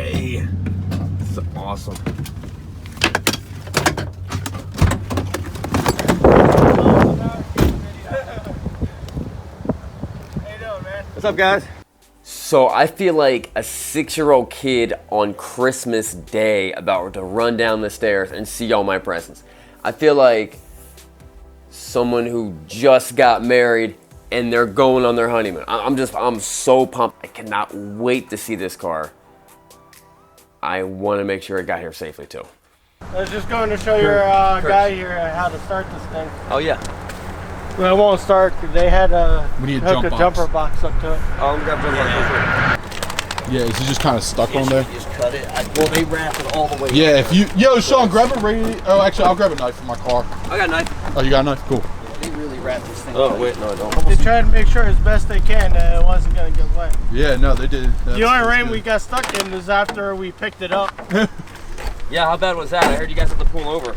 way. This is awesome. What's up, guys? So I feel like a 6-year-old kid on Christmas Day about to run down the stairs and see all my presents. I feel like someone who just got married and they're going on their honeymoon. I'm so pumped. I cannot wait to see this car. I want to make sure it got here safely too. I was just going to show your guy here how to start this thing. Oh yeah. Well, it won't start. They had we need a jumper box up to it. Oh, we got jumper box. Yeah, is it just kind of stuck on there? You just cut it. Well, they wrap it all the way. Yeah, if you, yo, Sean, grab a radio. Oh, actually, I'll grab a knife from my car. I got a knife. Oh, you got a knife? Cool. Yeah, they really wrap this thing. Oh wait, no, I don't. They tried to make sure as best they can that it wasn't gonna get wet. Yeah, no, they did. The only rain we got stuck in was after we picked it up. Yeah, how bad was that? I heard you guys had to pull over.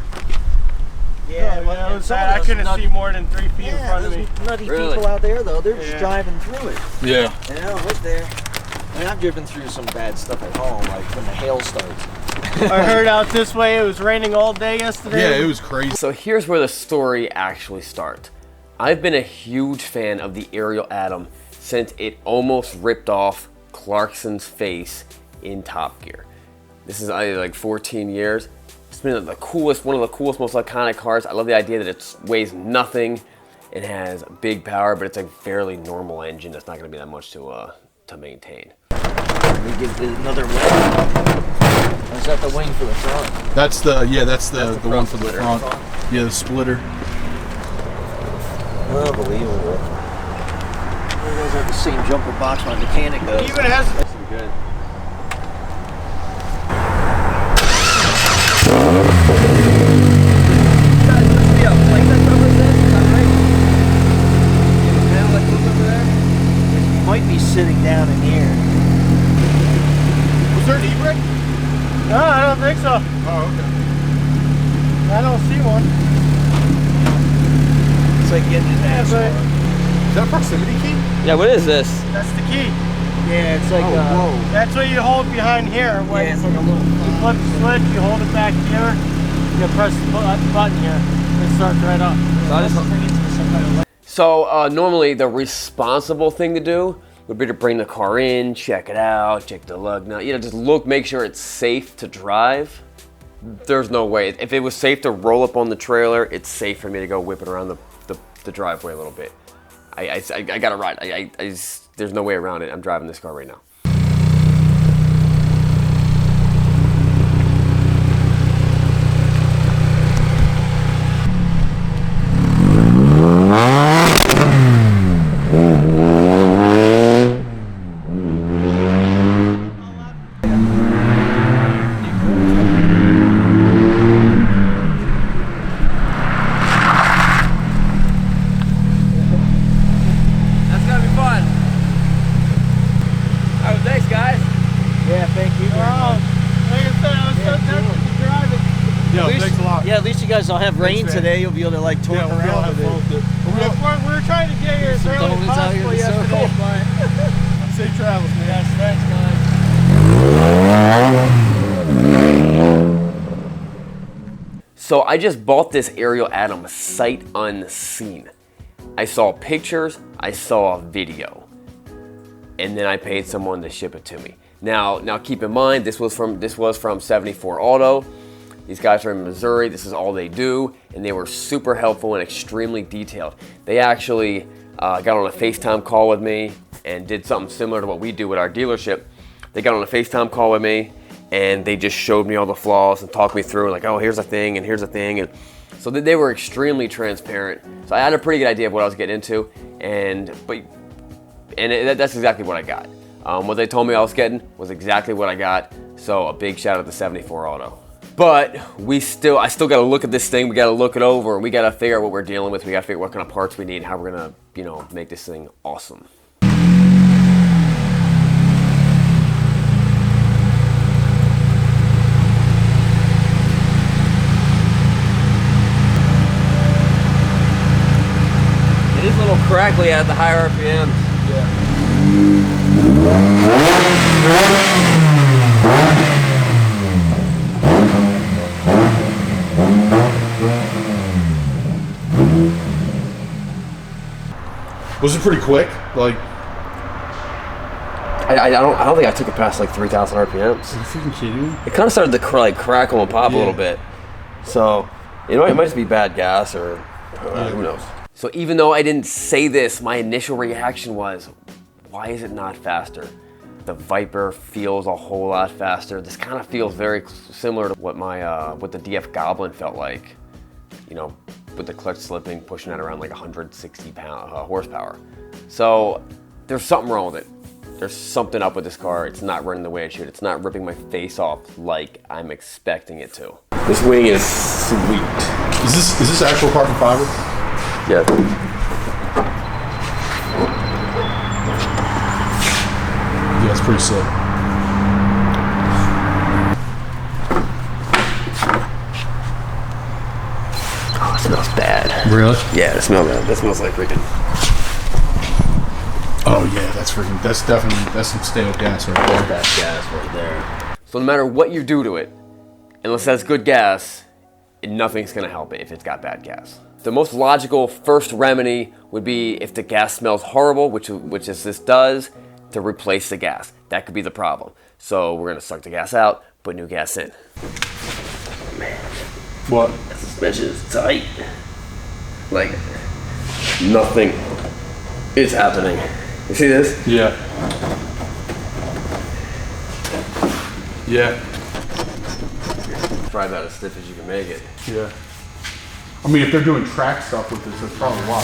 Yeah, well, it was bad. I couldn't see more than 3 feet in front of me. Nutty people out there, though, they're just driving through it. Yeah. You know, right there. I mean, I've driven through some bad stuff at home, like when the hail starts. I heard out this way it was raining all day yesterday. Yeah, it was crazy. So here's where the story actually starts. I've been a huge fan of the Ariel Atom since it almost ripped off Clarkson's face in Top Gear. This is like 14 years. It's been the coolest, one of the coolest, most iconic cars. I love the idea that it weighs nothing. It has big power, but it's a fairly normal engine. That's not going to be that much to maintain. We give it another wing. Is that the wing for the front? That's the the one for the front. Yeah, the splitter. Unbelievable. It does have the same jumper box my mechanic does. Even has. That's good. Might be sitting down in here. Was there an e-brake? No, I don't think so. Oh, okay. I don't see one. It's like getting in Yeah, but Is that a proximity key? Yeah, what is this? that's the key. yeah, it's like whoa. That's what you hold behind here. When Yeah, it's like a little. you flip the switch, you hold it back here, you press the button here, it starts right up. So normally the responsible thing to do would be to bring the car in, check it out, check the lug nut, just look, make sure it's safe to drive. There's no way. If it was safe to roll up on the trailer, it's safe for me to go whip it around the driveway a little bit. I got to ride. There's no way around it. I'm driving this car right now. Yeah, at least you guys don't have rain today. You'll be able to like tour around with it. We were trying to get here as early as possible yesterday, but Safe travels, man. yes, thanks, guys. So I just bought this Ariel Atom sight unseen. I saw pictures, I saw a video, and then I paid someone to ship it to me. Now keep in mind, this was from 74 Auto. These guys are in Missouri. This is all they do, and they were super helpful and extremely detailed. They actually got on a FaceTime call with me and did something similar to what we do with our dealership. They got on a FaceTime call with me, and they just showed me all the flaws and talked me through, like, oh, here's a thing, and here's a thing. And so they were extremely transparent. So I had a pretty good idea of what I was getting into, and that's exactly what I got. What they told me I was getting was exactly what I got. So a big shout out to 74 Auto. But I still got to look at this thing. We got to look it over. We got to figure out what we're dealing with. We got to figure out what kind of parts we need and how we're gonna, make this thing awesome. It is a little crackly at the higher RPMs. Yeah. Was it pretty quick? Like, I don't think I took it past like 3,000 RPMs. are you freaking kidding me? It kind of started to crackle and pop a little bit. So it might just be bad gas or who knows. So even though I didn't say this, my initial reaction was, why is it not faster? The Viper feels a whole lot faster. This kind of feels very similar to what the DF Goblin felt like, you know, with the clutch slipping, pushing at around like 160 horsepower. So there's something wrong with it. There's something up with this car. It's not running the way it should. It's not ripping my face off like I'm expecting it to. This wing is sweet. Is this actual carbon fiber? Yeah. Yeah, it's pretty sick. Oh, it smells bad. Really? Yeah, it smells bad. That smells like freaking. Oh yeah, that's some stale gas right there. That's gas right there. So no matter what you do to it, unless that's good gas, nothing's gonna help it if it's got bad gas. The most logical first remedy would be if the gas smells horrible, which is this does, to replace the gas. That could be the problem. So we're gonna suck the gas out, put new gas in. Man, What? that suspension is tight. Like, nothing is happening. You see this? Yeah. Yeah. Try about as stiff as you can make it. Yeah. I mean, if they're doing track stuff with this, that's probably why.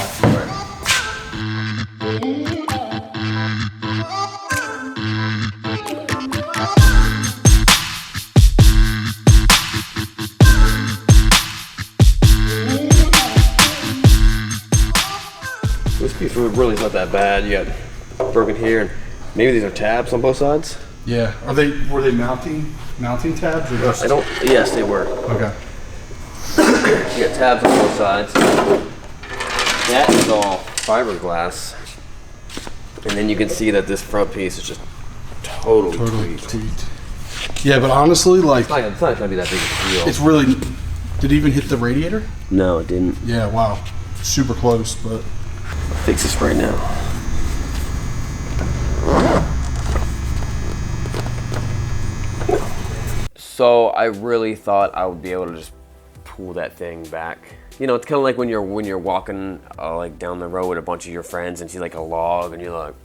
This piece really is not that bad. You got broken here, and maybe these are tabs on both sides. Yeah. Were they mounting tabs or just? Yes, they were. Okay. You got tabs on both sides. That is all fiberglass, and then you can see that this front piece is just totally tweaked. Yeah, but honestly, like, It's not gonna be that big of a deal. it's really. Did it even hit the radiator? No, it didn't. Yeah. Wow. Super close, but. I'll fix this right now. So I really thought I would be able to just pull that thing back. You know, it's kind of like when you're walking like down the road with a bunch of your friends and see like a log and you're like,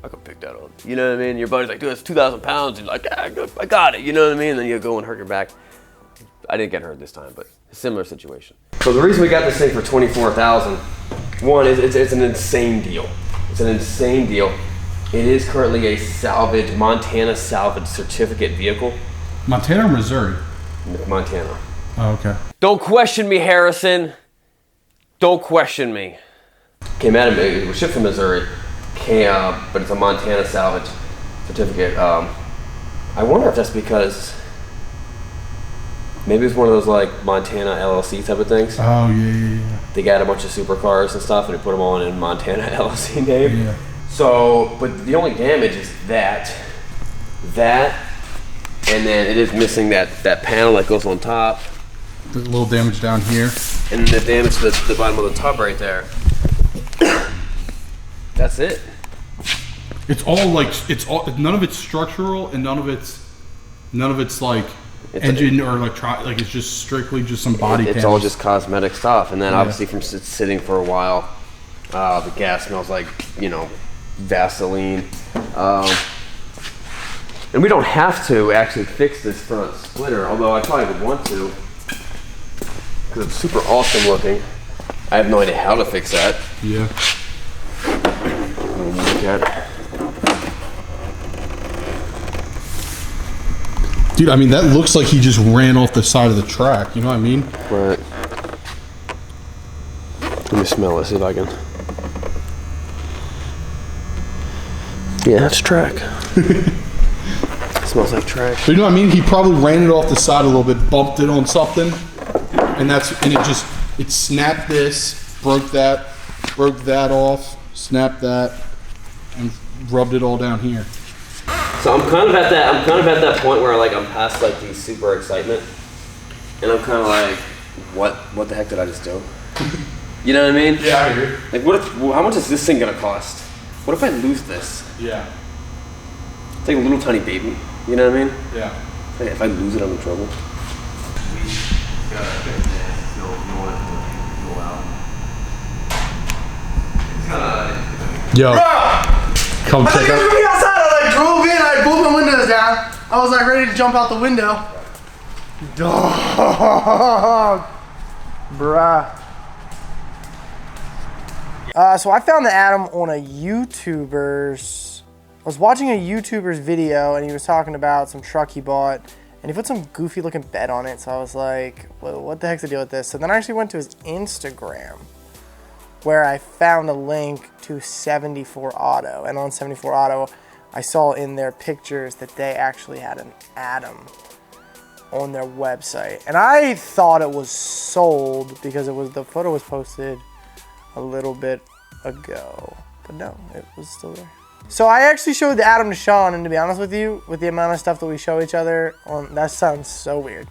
I could pick that up. You know what I mean? Your buddy's like, dude, it's 2,000 pounds. And you're like, yeah, I got it. You know what I mean? And then you go and hurt your back. I didn't get hurt this time, but a similar situation. So the reason we got this thing for $24,000, one is it's an insane deal. It's an insane deal. It is currently a Montana salvage certificate vehicle. Montana or Missouri? Montana. Oh, okay. Don't question me, Harrison. Don't question me. Came out of it was shipped from Missouri, but it's a Montana salvage certificate. I wonder if that's because maybe it's one of those like Montana LLC type of things. Oh yeah. They got a bunch of supercars and stuff, and they put them all in Montana LLC name. Yeah. So, but the only damage is that, and then it is missing that panel that goes on top. A little damage down here. And the damage to the bottom of the tub right there. That's it. It's all like none of it's structural and none of it's like engine or electronic. Like it's just strictly just some body. It's all just cosmetic stuff, and then obviously from sitting for a while, the gas smells like Vaseline. And we don't have to actually fix this front splitter, although I probably would want to, because it's super awesome looking. I have no idea how to fix that. Yeah. Look at it. Dude, I mean that looks like he just ran off the side of the track. You know what I mean? Right. Let me smell it. See if I can. Yeah, that's track. Smells like track. But you know what I mean? He probably ran it off the side a little bit, bumped it on something, and it snapped this, broke that off, snapped that, and rubbed it all down here. So I'm kind of at that point where like I'm past like the super excitement, and I'm kind of like, what the heck did I just do? You know what I mean? Yeah, I agree. Like, what if? How much is this thing gonna cost? What if I lose this? Yeah. It's like a little tiny baby. You know what I mean? Yeah. Hey, if I lose it, I'm in trouble. Yo. Come check I out. was outside. I like drove in. I pulled my windows down. I was like ready to jump out the window. Dog. Bruh. So I found the Atom on a YouTuber's. I was watching a YouTuber's video and he was talking about some truck he bought and he put some goofy looking bed on it. So I was like, well, what the heck's the deal with this? So then I actually went to his Instagram where I found a link to 74 Auto. And on 74 Auto, I saw in their pictures that they actually had an Atom on their website. And I thought it was sold because the photo was posted a little bit ago. But no, it was still there. So I actually showed the Atom to Sean, and to be honest with you, with the amount of stuff that we show each other on, that sounds so weird.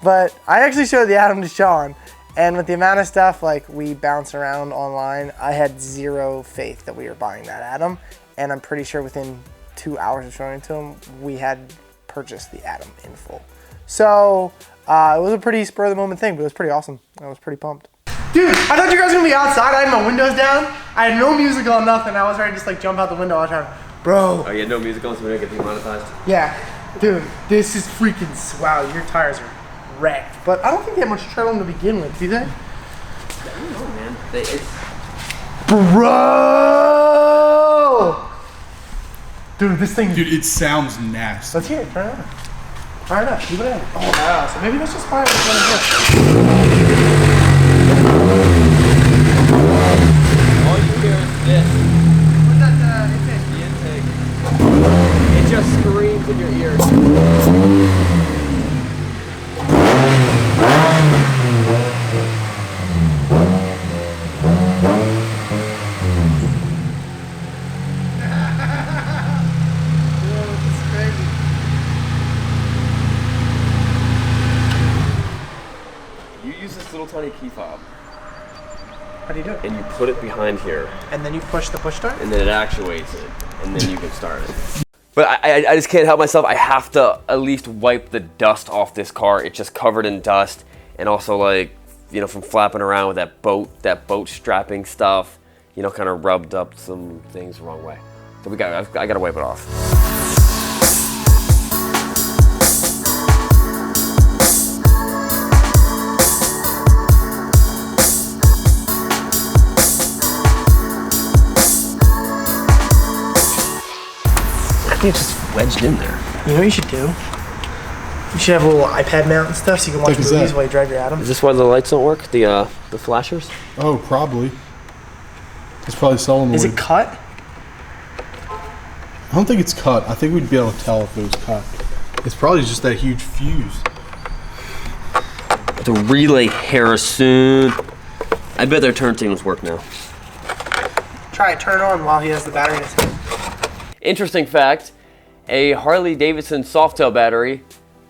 But I actually showed the Atom to Sean, and with the amount of stuff like we bounce around online, I had zero faith that we were buying that Atom, and I'm pretty sure within 2 hours of showing it to him, we had purchased the Atom in full. So it was a pretty spur of the moment thing, but it was pretty awesome. I was pretty pumped. Dude, I thought you guys were gonna be outside. I had my windows down. I had no music on, nothing. I was ready to just like jump out the window all the time. Bro. Oh, you had no music on, so we didn't get demonetized? Yeah. Dude, this is freaking, wow, your tires are wrecked. But I don't think they have much tread on to begin with, do they? I don't know, man. Bro! Dude, this thing. Dude, it sounds nasty. Let's hear it, turn it on. Fire it up, do whatever. Oh, wow. So maybe let's just fire it up. All you hear is this. What's that intake? The intake. It just screams in your ears. You use this little tiny key fob. How do you do it? And you put it behind here. And then you push the push start? And then it actuates it, and then you can start it. But I just can't help myself. I have to at least wipe the dust off this car. It's just covered in dust, and also like, you know, from flapping around with that boat strapping stuff, you know, kind of rubbed up some things the wrong way. So I gotta wipe it off. I think it's just wedged in there. You know what you should do? You should have a little iPad mount and stuff so you can watch What is movies that? while you drive your Atom. Is this why the lights don't work? The flashers? Oh, probably. It's probably solenoid. Is it cut? I don't think it's cut. I think we'd be able to tell if it was cut. It's probably just that huge fuse. The relay Harrison. I bet their turntables work now. Try it, turn it on while he has the battery in his hand. Interesting fact, a Harley-Davidson Softail battery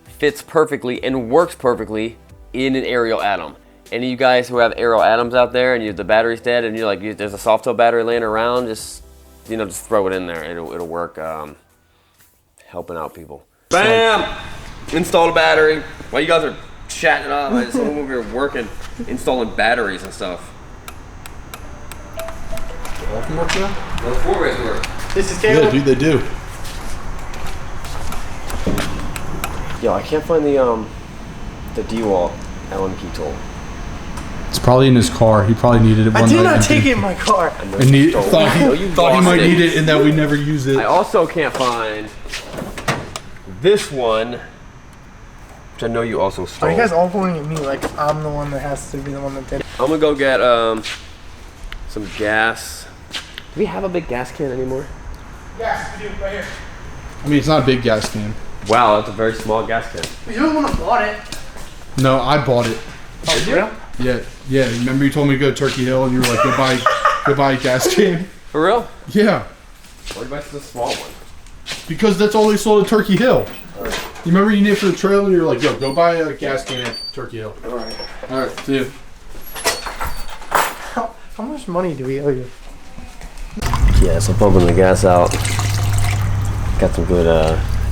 fits perfectly and works perfectly in an aerial Atom. Any of you guys who have aerial Atoms out there and the battery's dead and you're like, there's a Softail battery laying around, just throw it in there. It'll work, helping out people. Bam! Install the battery. While you guys are chatting it up, I just went over here working, installing batteries and stuff. All can work now? Those four-ways work. This is cable. Yeah, dude, they do. Yo, I can't find the D-wall Allen key tool. It's probably in his car. He probably needed it one I did night not and take didn't- it in my car. I know And you he stole thought it. he, No, you thought he lost might it. need it and that we never use it. I also can't find this one, which I know you also stole. Are you guys all pointing at me like I'm the one that has to be the one that did it? I'm gonna go get some gas. Do we have a big gas can anymore? Yes, we do, right here. I mean, it's not a big gas can. Wow, that's a very small gas can. You're the one that bought it. No, I bought it. Oh, for real? Yeah. Remember you told me to go to Turkey Hill and you were like, go buy a gas can? For real? Yeah. Why do you buy the small one? Because that's all they sold at Turkey Hill. You remember you needed for the trailer and you were like, yo, go buy a gas can at Turkey Hill. Alright. Alright, see you. Oh How much money do we owe you? Yeah, so pumping the gas out. Got some good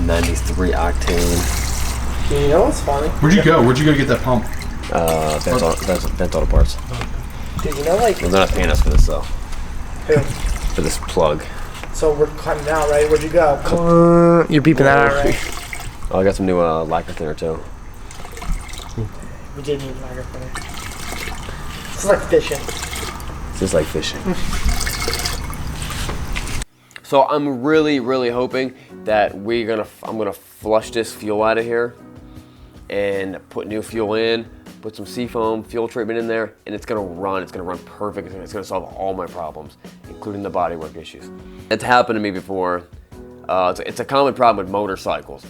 93 octane. You know what's funny? Where'd you go? Where'd you go get that pump? Vent Auto Parts. Dude, you know, like, Well, they're not paying us for this though. who? For this plug. So we're cutting out, right? Where'd you go? You're beeping that out, right? Oh, I got some new lacquer thinner too. We did need lacquer thinner. It's like fishing. It's just like fishing. So I'm really, really hoping that I'm gonna flush this fuel out of here and put new fuel in, put some seafoam fuel treatment in there, and it's gonna run perfect. It's gonna solve all my problems, including the bodywork issues. It's happened to me before. It's a common problem with motorcycles.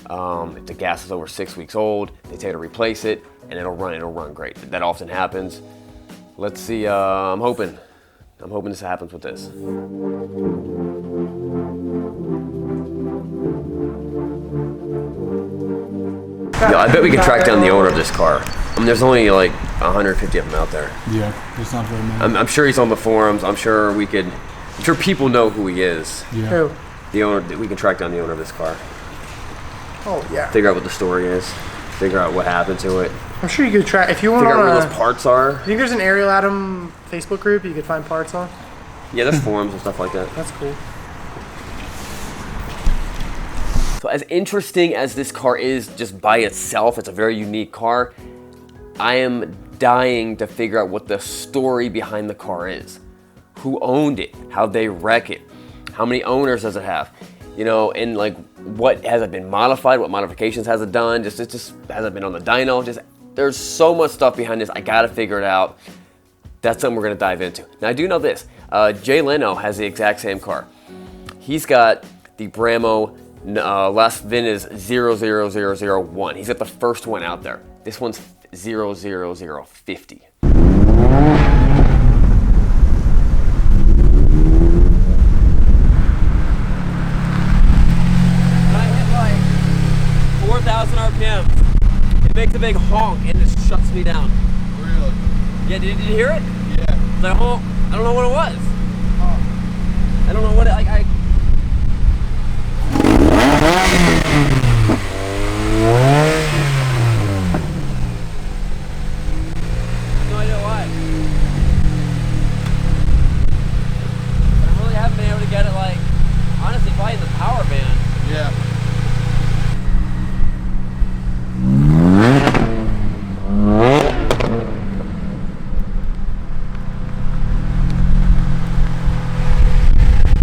If the gas is over 6 weeks old, they tell you to replace it, and it'll run great. That often happens. Let's see, I'm hoping this happens with this. Yeah, I bet we can track down the owner of this car. I mean, there's only like 150 of them out there. Yeah, there's not very many. I'm sure he's on the forums. I'm sure people know who he is. Yeah. Who? The owner, we can track down the owner of this car. Oh, yeah. Figure out what the story is. Figure out what happened to it. I'm sure you could track. If you want Figure out where to. those parts are. I think there's an Aerial Atom Facebook group you could find parts on. Yeah, there's forums and stuff like that. That's cool. So as interesting as this car is just by itself, it's a very unique car. I am dying to figure out what the story behind the car is. Who owned it? How'd they wreck it? How many owners does it have? You know, and like, what has it been modified? What modifications has it done? Just has it been on the dyno? There's so much stuff behind this. I gotta figure it out. That's something we're gonna dive into. Now I do know this. Jay Leno has the exact same car. He's got the Bramo last VIN is 00001. He's got the first one out there. This one's 00050. Like 4,000 RPMs. It makes a big honk and it shuts me down. Really? Yeah, did you hear it? Yeah. It's like honk. I don't know what it was. Oh. I don't know what it, like no idea why. I really haven't been able to get it, like, honestly, probably in the power band. Yeah.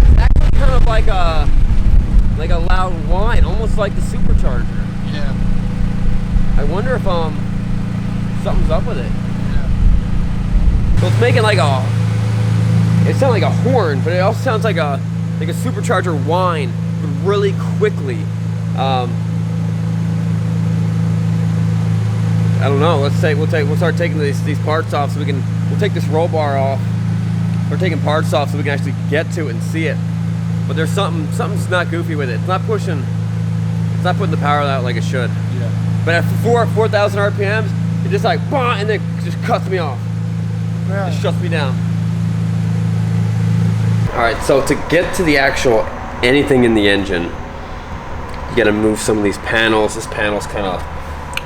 It's actually kind of like a loud whine, almost like the supercharger. Yeah. I wonder if something's up with it. Yeah. So it's making like it sounds like a horn, but it also sounds like a supercharger whine, but really quickly. I don't know. We'll start taking these parts off so we'll take this roll bar off. We're taking parts off so we can actually get to it and see it. But there's something's not goofy with it. It's not putting the power out like it should. Yeah. But at 4,000 RPMs, it just like bah, and then just cuts me off. Yeah. It shuts me down. All right, so to get to the actual anything in the engine, you gotta move some of these panels. This panel's kind of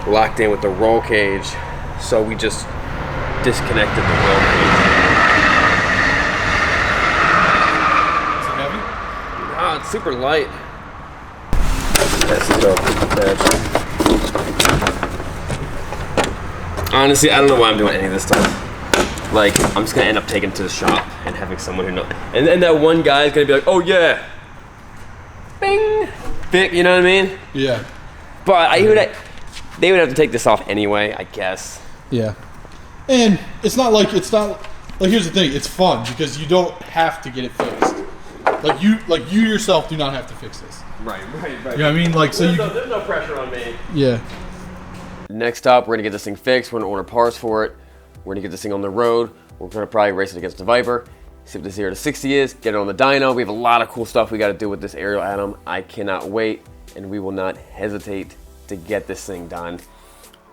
locked in with the roll cage, so we just disconnected the roll cage. Is it heavy? Ah, it's super light. That's the honestly, I don't know why I'm doing any of this stuff. Like, I'm just gonna end up taking it to the shop and having someone who knows. And then that one guy is gonna be like, oh yeah, bing, you know what I mean? Yeah. But they would have to take this off anyway, I guess. Yeah. And it's not like here's the thing, it's fun because you don't have to get it fixed. Like you yourself do not have to fix this. Right. You know what I mean? Like, so there's no pressure on me. Yeah. Next up, we're gonna get this thing fixed. We're gonna order parts for it. We're gonna get this thing on the road. We're gonna probably race it against the Viper. See what the 0 to 60 is. Get it on the dyno. We have a lot of cool stuff we gotta do with this Aerial Atom. I cannot wait, and we will not hesitate to get this thing done.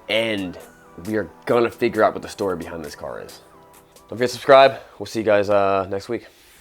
And we are gonna figure out what the story behind this car is. Don't forget to subscribe. We'll see you guys next week.